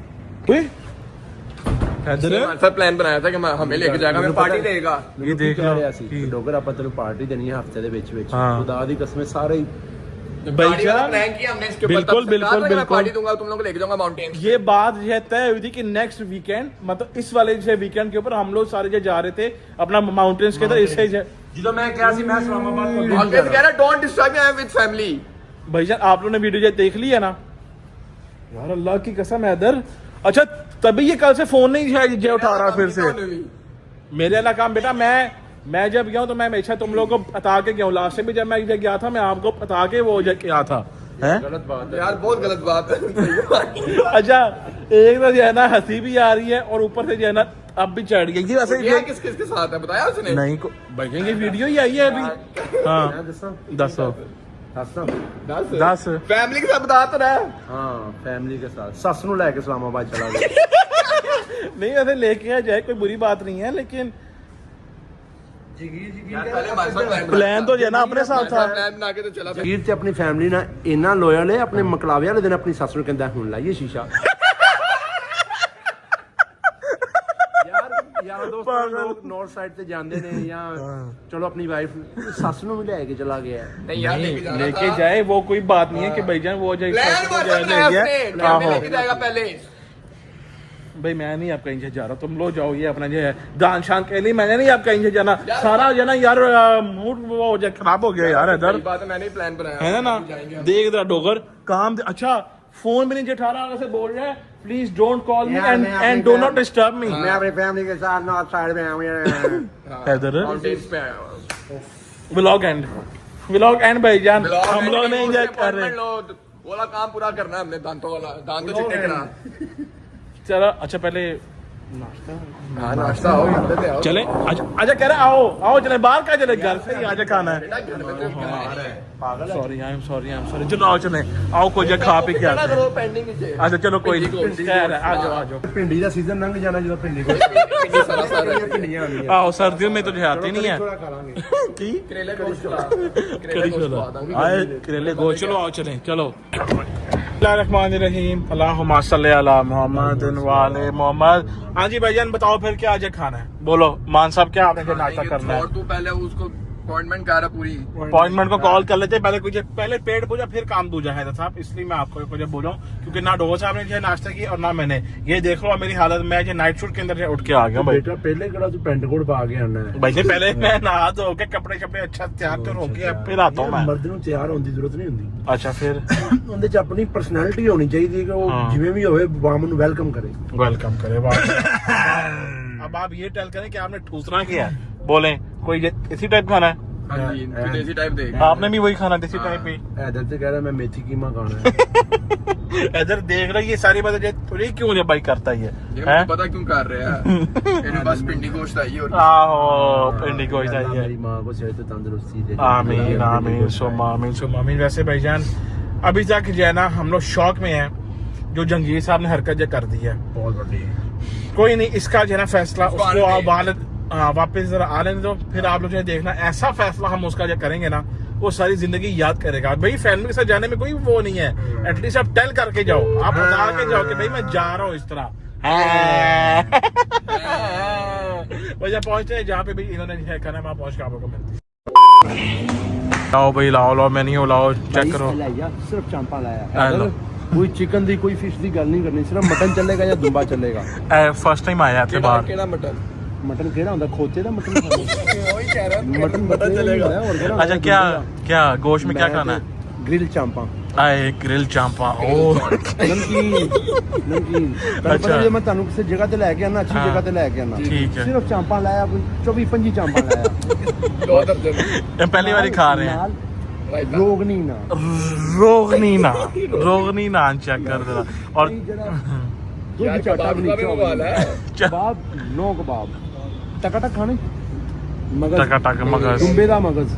इधर सर प्लान बनाया था कि मैं हमें लेके जाएगा, मैं पार्टी देगा। ये देख ਕਹਿ लो ਰਿਹਾ ਸੀ ਡੋਗਰ ਆਪਾਂ ਤੈਨੂੰ ਪਾਰਟੀ ਦੇਣੀ ਹੈ ਹਫਤੇ ਦੇ ਵਿੱਚ ਹਾਂ। ਖੁਦਾ ਦੀ ਕਸਮ ਸਾਰੇ ਹੀ भाईजान प्लान किया हमने इसके ऊपर, बिल्कुल तब से कहा था बिल्कुल कि मैं पार्टी बिल्कुल, दूंगा, तुम लोग को लेके जाऊंगा माउंटेन। ये बात जो है तय हुई थी कि नेक्स्ट वीकेंड, मतलब इस वाले जो वीकेंड के ऊपर हम लोग सारे जो जा रहे थे अपना माउंटेन्स के, तो इससे ਜਦੋਂ ਮੈਂ ਕਿਹਾ ਸੀ ਮੈਂ ਇਸਲਾਮਾਬਾਦ ਤੋਂ और कह रहा don't disturb me, I am with family. भाईजान आप लोगों ने वीडियो जो देख ली है ना यार, अल्लाह की कसम हैदर। अच्छा तभी ये कल से फोन नहीं है उठा रहा फिर से। मेरे वाला काम बेटा, मैं जब गया हूँ तो मैं हमेशा तुम लोगों को बता के गया हूँ। लास्ट में भी जब मैं गया था मैं आपको बता के वो गया था। हैं? ਗਲਤ ਬਾਤ ਹੈ यार बहुत गलत बात है। अच्छा एक तो जो है ना हंसी भी आ रही है और ऊपर से जो है ना अब भी चढ़ गई। ये वैसे ये किस किस के साथ है बताया उसने? नहीं को भाई ये वीडियो ही आई है अभी। हाँ दसो ਦੱਸਾਂ 10 फैमिली के साथ बता तो रहा है। ਹਾਂ ਫੈਮਿਲੀ के साथ ਸੱਸ ਨੂੰ ਲੈ ਕੇ ਇਸਲਾਮਾਬਾਦ ਚਲਾ ਗਿਆ। नहीं वैसे लेके आ जाए कोई बुरी बात नहीं है, लेकिन यार पहले हमारे साथ प्लान तो जो है ना अपने साथ था। प्लान बना के तो चला। ਜਗੀਰ ਤੇ ਆਪਣੀ ਫੈਮਿਲੀ ਨਾਲ ਇੰਨਾ ਲੋਇਲ ਹੈ, ਆਪਣੇ ਮਕਲਾਵੇ ਵਾਲੇ ਦਿਨ ਆਪਣੀ ਸੱਸ ਨੂੰ ਕਹਿੰਦਾ ਹੁਣ ਲਾਈਏ ਸ਼ੀਸ਼ਾ। ਯਾਰ ਦੋਸਤ ਲੋਕ ਨਾਰਥ ਸਾਈਡ ਤੇ ਜਾਂਦੇ ਨੇ ਜਾਂ ਚਲੋ ਆਪਣੀ ਵਾਈਫ ਸੱਸ ਨੂੰ ਵੀ ਲੈ ਕੇ ਚਲਾ ਗਿਆ। नहीं यार लेके जाना लेके था। जाए वो कोई बात नहीं है कि भाईजान वो जो प्लान बनाया उसने, हमें लेके जाएगा पहले। भाई मैं नहीं आप कहीं से जा रहा, तुम लोग जाओ, ये अपना जो है दान शान के लिए मैंने नहीं आप कहीं से जाना। सारा जो है ना यार मूड वो हो जाए, खराब हो गया यार इधर, सही बात है, मैंने ही प्लान बनाया है ना। देख इधर डोगर काम अच्छा फोन भी नहीं जेठा रहा से बोल रहा है, please don't call me and do not disturb मी। मैं अपनी फैमिली के साथ नॉर्थ साइड में आया इधर माउंटेन्स पे आया हूँ। व्लॉग एंड भाईजान हम लोग ने एंजॉय कर रहे हैं। वो वाला काम पूरा करना है हमने, दांतों वाला, दांत तो चिट्टे करा। चलो अच्छा पहले हाँ नाश्ता हो गया, आओ। चले अच्छा कह रहे आओ चले, बाहर का चले, घर से ही आजा खाना है। घर में तो सॉरी आई एम सॉरी चलो आओ चले, आओ कुछ खा पी के आते हैं। पेंडिंग नीचे। अच्छा चलो कोई नहीं, खैर है, आ जाओ ਭਿੰਡੀ ਦਾ ਸੀਜ਼ਨ ਲੰਘ ਜਾਣਾ ਜਦੋਂ ਭਿੰਡੀ ਕੋਲ सारा सारा ਭਿੰਡੀਆਂ ਆਉਂਦੀਆਂ। आओ, सर्दियों में तो जो आती नहीं है ਥੋੜਾ ਖਾ ਲਾਂਗੇ। की करेले गोश्त चला। कड़ी करेले गोश्त चलो स्वाद आ आए करेले गो, चलो आओ चलें चलो। बिस्मिल्लाहिर्रहमानिर्रहीम, अल्लाहुम्मा सल्ली अला मुहम्मद वाले मोहम्मद। हाँ जी भाईजान बताओ फिर क्या आज खाना है, बोलो मान साहब क्या आपने जो नाश्ता करना है। और तू पहले उसको अपॉइंटमेंट कर रहा पूरी। अपॉइंटमेंट को कॉल कर लेते पहले, कुछ पहले पेट पूजा फिर काम दूजा है साहब, इसलिए मैं आपको कुछ बोला क्योंकि ना डोगो साहब ने जो नाश्ता किया और ना मैंने। ये देख लो मेरी हालत, मैं जो नाइट शूट के अंदर से उठ के आ गया भाई। ਬੇਟਾ ਪਹਿਲੇ ਕਿਹੜਾ ਤੂੰ ਪੈਂਟ ਕੋਟ ਪਾ ਕੇ ਆਣਾ ਹੈ। भाई जी पहले मैं नहा धो के कपड़े शपड़े अच्छा तैयार होके फिर आता हूँ मैं। ਮਰਦ ਨੂੰ ਤਿਆਰ ਹੋਣ ਦੀ ਜ਼ਰੂਰਤ ਨਹੀਂ ਹੁੰਦੀ, अच्छा फिर ਉਹਦੇ ਚ ਆਪਣੀ ਪਰਸਨੈਲਿਟੀ ਹੋਣੀ ਚਾਹੀਦੀ ਹੈ ਕਿ ਉਹ ਹਾਂ। ਜਿਵੇਂ ਵੀ ਹੋਵੇ ਵਾਮ ਨੂੰ ਵੈਲਕਮ ਕਰੇ। वेलकम करे अब आप ये टेल करें कि आपने ठूसना क्या है, बोले कोई इसी टाइप खाना है। हाँ जी, तू देसी टाइप देख। आपने भी वही खाना देसी टाइप ही। ਇਧਰ ਤੇ ਕਹਿ ਰਿਹਾ ਮੈਂ ਮੇਥੀ ਕੀਮਾ ਖਾਣਾ ਹੈ। इधर देख रहा ये सारी बातें थोड़ी क्यों भाई करता ही ये है मुझे पता क्यों कर रहे हैं। मेरे पास पिंडी गोश्त आई और आहो पिंडी को चाहिए। मेरी माँ को सेहत तंदुरुस्ती दे। आमीन आमीन सुम्मा आमीन। वैसे भाईजान अभी तक जो है ना हम लोग शौक में हैं, जो जंगीर साहब ने हरकत जो कर दी है बहुत बड़ी है। कोई नहीं, इसका जो है ना फैसला उसको आप वापस जरा आ लेने दो, फिर आप लोग जो है देखना ऐसा फैसला हम उसका जो करेंगे ना वो सारी जिंदगी याद करेगा। भाई फैमिली के साथ जाने में कोई वो नहीं है, एटलीस्ट आप टेल करके जाओ, आप बता के जाओ कि भाई मैं जा रहा हूँ इस तरह। वजह पहुंचते हैं जहाँ पे भी इन्होंने है खाना, वहाँ पहुंच के आपको मिलती। लाओ भाई लाओ मेन्यू लाओ, चेक करो। सिर्फ चांपा लाया, हेलो। कोई चिकन दी कोई फिश दी गल नहीं करनी, सिर्फ मटन चलेगा या दुम्बा चलेगा। फर्स्ट टाइम आया थे बाहर। मटन केड़ा होंदा, खोते दा मटन मटन चलेगा। अच्छा क्या क्या गोश्त में क्या खाना है? ग्रिल चांपा, आए ग्रिल चांपा। ओ नमकीन। अच्छा जे मैं तानू किसी जगह ते लेके आना, अच्छी जगह ते लेके आना, ठीक है। सिर्फ चांपा लाया, 24-25 चांपा लाया। पहली बार खा रहे हैं। रोगनी ना चेक कर देना। और दूध चाटा भी नहीं, कबाब नो कबाब, टकाटक खाने, मगज टकाटक मगज, दुम्बे दा मगज।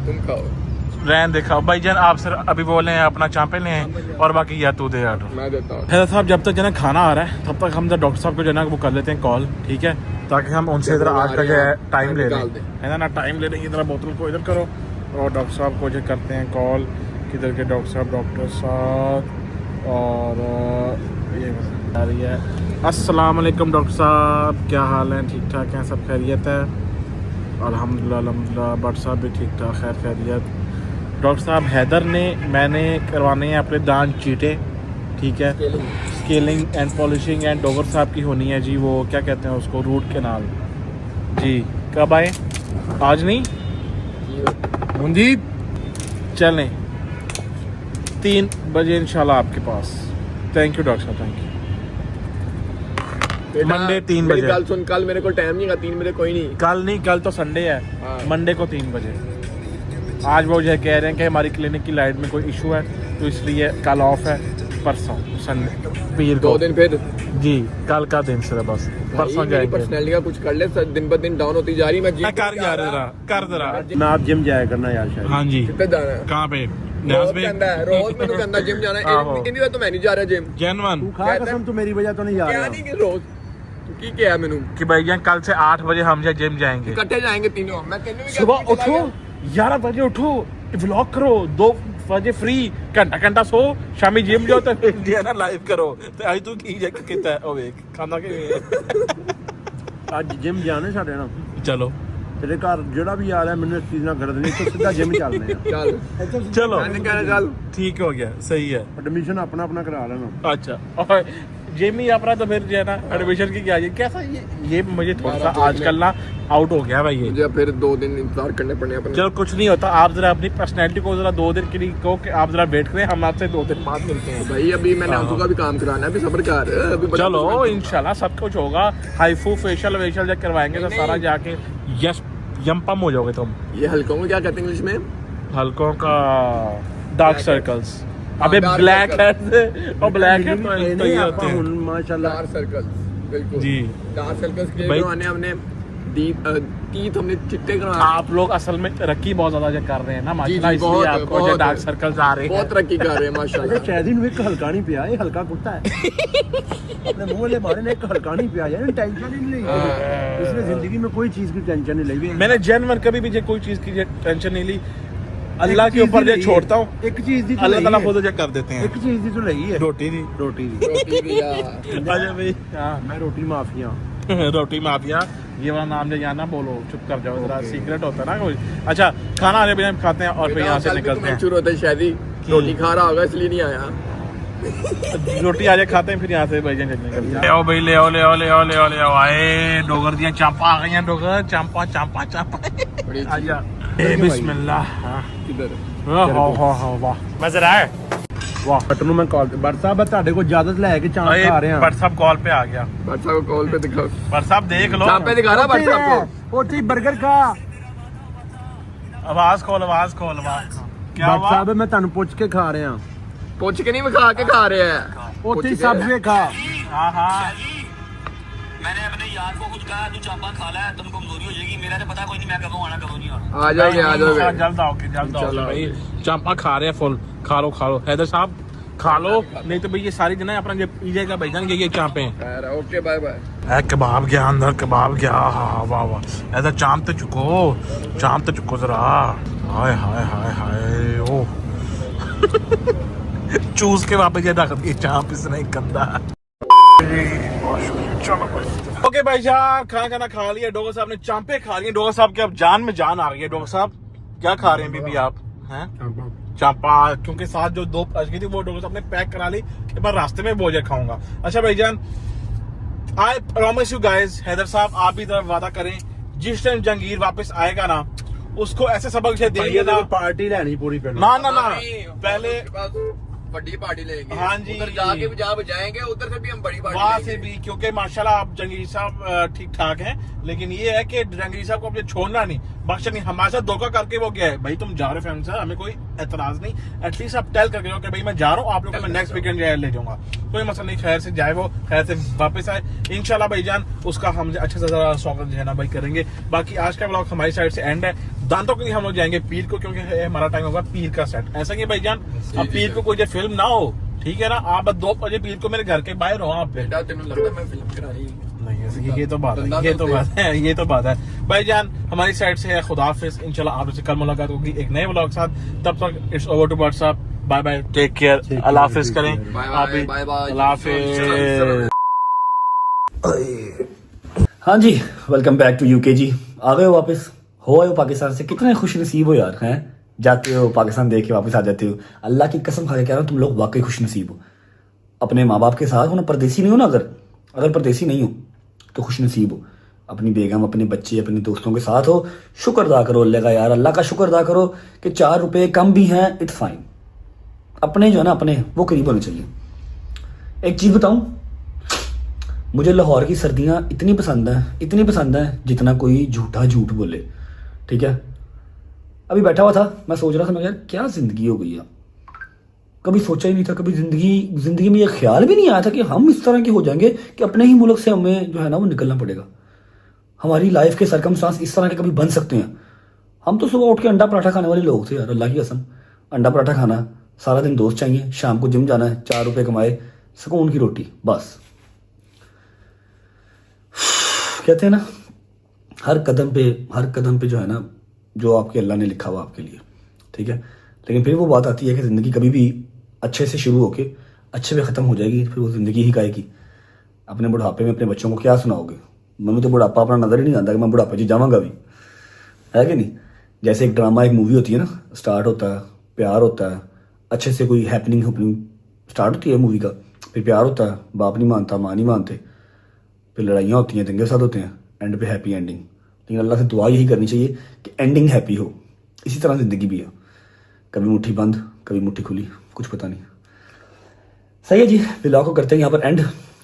रैन देखा भाई जान, आप सर अभी बोले हैं अपना चांपे ले हैं और बाकी या तू दे ऑर्डर। मैं देता हूँ। हैदर साहब जब तक जो है खाना आ रहा है तब तक हम डॉक्टर साहब को जो है ना वो कर लेते हैं कॉल, ठीक है, ताकि हम उनसे इधर आज का जो है टाइम ले लें, है ना टाइम ले लें। इधर बोतल को इधर करो और डॉक्टर साहब को जो करते हैं कॉल, किधर के डॉक्टर साहब और ये आ रही है। अस्सलाम वालेकुम डॉक्टर साहब, क्या हाल है? ठीक ठाक हैं, सब खैरियत है? अल्हम्दुलिल्लाह भट्ट साहब भी ठीक ठाक, खैर खैरियत। डॉक्टर साहब हैदर ने मैंने करवाने हैं अपने दांत चीटे, ठीक है, scaling and polishing and doctor साहब की होनी है जी, वो क्या कहते हैं उसको, रूट कैनाल जी। कब आए? आज नहीं मुंदी, चलें 3 बजे इंशाल्लाह आपके पास। थैंक यू डॉक्टर साहब, थैंक यू। मंडे 3 बजे। कल सुन, कल मेरे को टाइम नहीं है, 3 बजे कोई नहीं। कल नहीं, कल तो संडे है, मंडे को 3 बजे। आज वो जो कह रहे हैं कि हमारी क्लिनिक की लाइट में कोई इशू है तो इसलिए कल ऑफ है, परसों संडे पीर को 2 दिन फिर जी, कल का दिन सिर्फ बस, परसों जाएंगे। पर्सनैलिटी का कुछ कर ले, दिन ब दिन डाउन होती जा रही। मैं जिम कर यार कर दे मैं आप जिम जाया करना यार शायद। हाँ जी, कितने जाना है? कहाँ पे? रोज मैंने कहता जिम जाना है, इतनी बार तो मैं नहीं जा रहा जिम। जनवन तू खा कसम, तू मेरी वजह तो नहीं जा क्या रहा। नहीं कि रोज की क्या है मैनू कि भैया कल से 8 बजे हम जिम जाएंगे, इकट्ठे जाएंगे तीनों। मैं तेनू भी सुबह उठो 11 बजे उठो, व्लॉग करो, 2 बजे फ्री, घंटा सो, शामी जिम जाओ तो फिर ना लाइव करो। तो आज तू की जगह कितना है ओ वेख खाना के ਅੱਜ ਜਿਮ ਜਾਣੇ ਸਾਡੇ ਨਾਲ, चलो ਤੇਰੇ ਘਰ ਜਿਹੜਾ ਵੀ ਆ ਰਿਹਾ ਮੈਨੂੰ ਇਸ ਚੀਜ਼ ਨਾਲ ਗਰਦ ਨਹੀਂ, ਤੂੰ ਸਿੱਧਾ ਜਿਮ ਚੱਲਦੇ ਆ। चल चलो मैंने कहना चल ठीक हो गया, सही है। एडमिशन अपना अपना करा लेना। अच्छा और जिम ही अपना तो फिर जो है ना एडमिशन की क्या कैसा ये मुझे थोड़ा सा आजकल ना आउट हो गया भाई ये। मुझे फिर 2 दिन इंतजार करने पड़ने अपने। चलो कुछ नहीं होता, आप जरा अपनी पर्सनैलिटी को जरा 2 दिन के लिए कहो कि आप जरा वेट करें, हम आपसे 2 दिन बाद मिलते हैं भाई। अभी मैंने आंखों का भी काम कराना है, अभी सब्र कर। अभी चलो इंशाल्लाह सब कुछ होगा। हाइफू फेशियल वेशियल जब करवाएंगे तो सारा जाके यस यम हो जाओगे तुम। ये हल्कों को क्या कहते हैं इंग्लिश में? हल्कों का डार्क सर्कल्स। अबे dark ब्लैक circles। है और ब्लैक है तो ये होते हैं माशाल्लाह डार्क सर्कल्स, बिल्कुल जी। डार्क सर्कल्स के भाई- करवाने हमने टीथ हमने चिट्टे करवाए। आप लोग असल में तरक्की बहुत ज्यादा कर रहे हैं ना माशाल्लाह, जी, इसलिए बहुत, आपको जो बहुत। डार्क सर्कल्स आ रहे हैं। बहुत तरक्की कर रहे हैं अच्छा माशाल्लाह। शायद एक हल्का नहीं पिया, ये हल्का कुत्ता है। अपने मुंह वाले मारे ने एक हल्का नहीं पिया यार, टेंशन ही नहीं ली इसने, जिंदगी में कोई चीज की टेंशन नहीं ली। मैंने जनवर कभी भी कोई चीज की टेंशन नहीं ली, अल्लाह के ऊपर जो छोड़ता हूँ, एक चीज दी अल्लाह ताला खुद जो कर देते हैं। एक चीज दी तो लगी है, रोटी दी रोटी दी। रोटी भी यार। अच्छा भाई हाँ मैं रोटी माफिया। रोटी माफिया, ये वाला नाम जो जाना बोलो, चुप कर जाओ जरा, सीक्रेट होता है ना कोई। अच्छा खाना आने बिना खाते हैं और फिर यहाँ से निकलते हैं। शुरू होता है शायद ही रोटी खा रहा होगा इसलिए नहीं आया। रोटी आज खाते हैं फिर यहाँ से भाई निकलते हैं। ले आओ भाई, ले आओ ले आओ ले आओ ले आओ ले आओ। आए डोगर दिया चांपा आ गई हैं, डोगर चांपा चांपा चांपा। आजा बिस्मिल्लाह। किधर वाह वाह मजा आया वाह। बट ਨੂੰ ਮੈਂ ਕਾਲ ਬਟ ਸਾਹਿਬ ਤੁਹਾਡੇ ਕੋਲ ਇਜਾਜ਼ਤ ਲੈ ਕੇ ਚਾਂਪ ਖਾ ਰਹੇ ਹਾਂ। बट साहब कॉल पे आ गया। बादशाह को कॉल पे दिखाओ। बट साहब देख लो, चापे दिखा रहा बादशाह को। ਉੱਥੇ 버ਗਰ ਖਾ। आवाज खोल आवाज खोल आवाज खोल। क्या ਬਟ हुआ? ਸਾਹਿਬ ਮੈਂ ਤੁਹਾਨੂੰ ਪੁੱਛ ਕੇ ਖਾ ਰਿਹਾ। पूछ के नहीं खा के खा रहे हैं। ਉੱਥੇ ਹੀ ਸਭ ਵੇ ਖਾ। हाँ हाँ मैंने अपने यार को कुछ कहा, तू चापा खा ला, तुम कमजोरी हो जाएगी। मेरा तो पता कोई नहीं मैं कब आना कब नहीं आना। आ जाओगे आ जाओगे। जल्द आओगे जल्द आओगे भाई। चांपा खा रहे हैं फुल, खा लो हैदर साहब खा लो, नहीं तो भाई ये सारी दिन अपना जब पी जाएगा भाईजान ये चाँपे हैं। Okay bye bye. कबाब गया अंदर, कबाब गया, हाँ वाह वाह, ऐसा चाँप तो चुको जरा, हाय हाय हाय हाय, ओह चूस के वापस ये रख दी चाँप इसने गंदा। ओके भाई साहब, खाना खा लिया, डॉक्टर साहब ने चाँपे खा लिए। डॉक्टर साहब के अब जान में जान आ गई है। डॉक्टर साहब क्या खा रहे हैं बीबी आप? हैं चांपा, क्योंकि साथ जो 2 बच गई थी वो डॉक्टर साहब ने पैक करा ली, एक बार रास्ते में बोझ खाऊंगा। अच्छा भाईजान, I promise you guys, Haider sahab आप भी तरफ वादा करें, जिस टाइम जहांगीर वापस आएगा ना उसको ऐसे सबक से देंगे ना, पार्टी लेनी पूरी पे ना पहले बड़ी पार्टी लेंगे। हाँ जी, उधर जाके भी जहाँ जाएंगे उधर से भी हम बड़ी पार्टी वहां से भी, क्योंकि माशाल्लाह आप जहांगीर साहब ठीक ठाक हैं, लेकिन ये है कि जहांगीर साहब को अपने छोड़ना नहीं, बख्शा नहीं। हमारे साथ धोखा करके वो गया है, भाई तुम जा रहे हो फैमिली से, हमें कोई एतराज नहीं, एटलीस्ट आप टेल करके जाओ कि भाई मैं जा रहा हूँ, आप लोगों को मैं नेक्स्ट वीकेंड ले जाऊंगा, कोई मसला नहीं। खैर से जाए, वो खैर से वापस आए इंशाल्लाह भाईजान, उसका हम अच्छे से जरा स्वागत जो है ना भाई करेंगे। बाकी आज का ब्लॉग हमारी साइड से एंड है। दांतों के लिए हम लोग जाएंगे पीर को, क्योंकि हमारा टाइम होगा पीर का सेट। ऐसा कि भाईजान अब पीर को कोई फिल्म ना हो, ठीक है ना, आप 2 बजे पीर को मेरे घर के बाहर हो आप पे। लगता मैं फिल्म करा रही नहीं, ये तो बात है, ये तो बात है भाईजान। हमारी साइड से है खुदा हाफिज, इंशाल्लाह आप से कल मुलाकात होगी एक नए व्लॉग साथ। तब तक it's over to WhatsApp, bye bye, take care, Allah हाफिज करें आप भी, अल्लाह हाफिज। हाँ जी, वेलकम बैक टू यूके जी। आ गए हो वापस, हो आए हो पाकिस्तान से, कितने खुश नसीब हो यार, हैं जाते हो पाकिस्तान देख के वापस आ जाते हो। अल्लाह की कसम खा के कह रहा हूँ, तुम लोग वाकई खुश नसीब हो, अपने माँ बाप के साथ हो ना, परदेसी नहीं हो ना, अगर परदेसी नहीं हो तो खुश नसीब हो, अपनी बेगम, अपने बच्चे, अपने दोस्तों के साथ हो। शुक्र अदा करो अल्लाह का यार, अल्लाह का शुक्र अदा करो कि 4 रुपए कम भी हैं, इट्स फाइन। अपने जो है ना, अपने वो करीब होने चाहिए। एक चीज़ बताऊँ, मुझे लाहौर की सर्दियाँ इतनी पसंद हैं जितना कोई झूठा झूठ बोले, ठीक है। अभी बैठा हुआ था, मैं सोच रहा था, मैं यार क्या ज़िंदगी हो गई है, कभी सोचा ही नहीं था, कभी ज़िंदगी में ये ख्याल भी नहीं आया था कि हम इस तरह के हो जाएंगे कि अपने ही मुल्क से हमें जो है ना वो निकलना पड़ेगा। हमारी लाइफ के सरकमस्टांस इस तरह के कभी बन सकते हैं। हम तो सुबह उठ के अंडा पराठा खाने वाले लोग थे यार, अल्लाह की कसम, अंडा पराठा खाना, सारा दिन दोस्त चाहिए, शाम को जिम जाना है, 4 रुपये कमाए, सुकून की रोटी, बस। कहते हैं ना, हर कदम पे जो है ना, जो आपके अल्लाह ने लिखा हुआ आपके लिए, ठीक है। लेकिन फिर वो बात आती है कि ज़िंदगी कभी भी अच्छे से शुरू होके अच्छे पे ख़त्म हो जाएगी, फिर वो ज़िंदगी ही काएगी। अपने बुढ़ापे में अपने बच्चों को क्या सुनाओगे? मुझे तो बुढ़ापा अपना नज़र ही नहीं आता कि मैं बुढ़ापे जी जाऊँगा भी, है कि नहीं। जैसे एक ड्रामा, एक मूवी होती है ना, स्टार्ट होता है, प्यार होता है, अच्छे से कोई हैपनिंग स्टार्ट होती है मूवी का, फिर प्यार होता है, बाप नहीं मानता, माँ नहीं मानते, फिर लड़ाइयाँ होती हैं, दंगे साथ होते हैं, एंड पे हैप्पी एंडिंग। लेकिन अल्लाह से दुआ यही करनी चाहिए कि एंडिंग हैप्पी हो। इसी तरह ज़िंदगी भी है, कभी मुट्ठी बंद, कभी मुट्ठी खुली, कुछ पता नहीं। सही है जी, व्लॉग को करते हैं यहाँ पर एंड।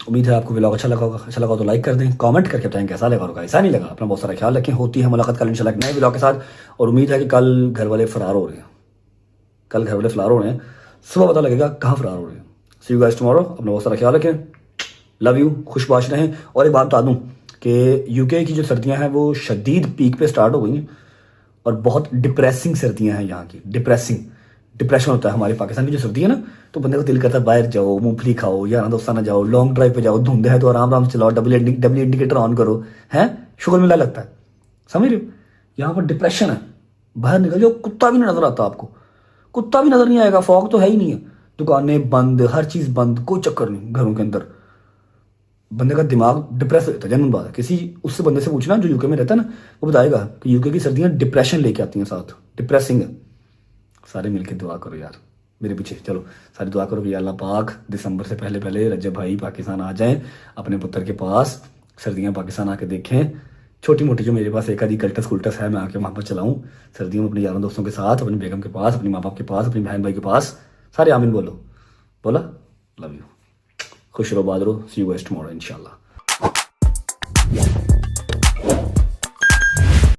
उम्मीद है आपको व्लॉग अच्छा लगा होगा। अच्छा लगा तो लाइक कर दें, कमेंट करके बताएं कैसा लगा होगा, ऐसा नहीं लगा। अपना बहुत सारा ख्याल रखें। होती है मुलाकात कल इंशाल्लाह नए व्लॉग के साथ। और उम्मीद है कि कल घर वाले फरार हो रहे हैं, सुबह पता लगेगा कहाँ फरार हो रहे हैं। सी यू गाइस टुमारो। अपना बहुत सारा ख्याल रखें, लव यू, खुशबाश रहें। और एक बात बता दूँ कि यूके की जो सर्दियाँ हैं वो शदीद पीक पे स्टार्ट हो गई हैं और बहुत डिप्रेसिंग सर्दियाँ हैं यहाँ की। डिप्रेशन होता है हमारे पाकिस्तान की जो सर्दी है ना, तो बंदे को दिल करता है बाहर जाओ, मूंगफली खाओ, यार दोस्ताना जाओ, लॉन्ग ड्राइव पे जाओ, धुंध है तो आराम से चलाओ, डबल इंडिकेटर ऑन करो, हैं शुगर मिला लगता है, समझ रहे हो। यहाँ पर डिप्रेशन है, बाहर निकल जाओ, कुत्ता भी नहीं नजर आता आपको, कुत्ता भी नजर नहीं आएगा, फॉग तो है ही नहीं है, दुकानें बंद, हर चीज़ बंद, कोई चक्कर नहीं घरों के अंदर। बंदे का दिमाग डिप्रेस रहता है, जनरल बात है। किसी उससे बंदे से पूछना जो यूके में रहता है ना, वो बताएगा कि यूके की सर्दियाँ डिप्रेशन लेके आती हैं साथ, डिप्रेसिंग है। सारे मिलके दुआ करो यार मेरे पीछे, चलो सारी दुआ करो कि अल्लाह पाक दिसंबर से पहले रजब भाई पाकिस्तान आ जाएं अपने पुत्र के पास, सर्दियाँ पाकिस्तान आके देखें। छोटी मोटी जो मेरे पास एक आधी कल्टस है, मैं आके वहाँ पर चलाऊँ सर्दियों में अपने यारों दोस्तों के साथ, अपनी बेगम के पास, अपने माँ बाप के पास, अपनी बहन भाई के पास। सारे आमीन बोला। लव यू, खुश रहो, बाद रहो। सी यू गाइस टुमारो इंशाल्लाह।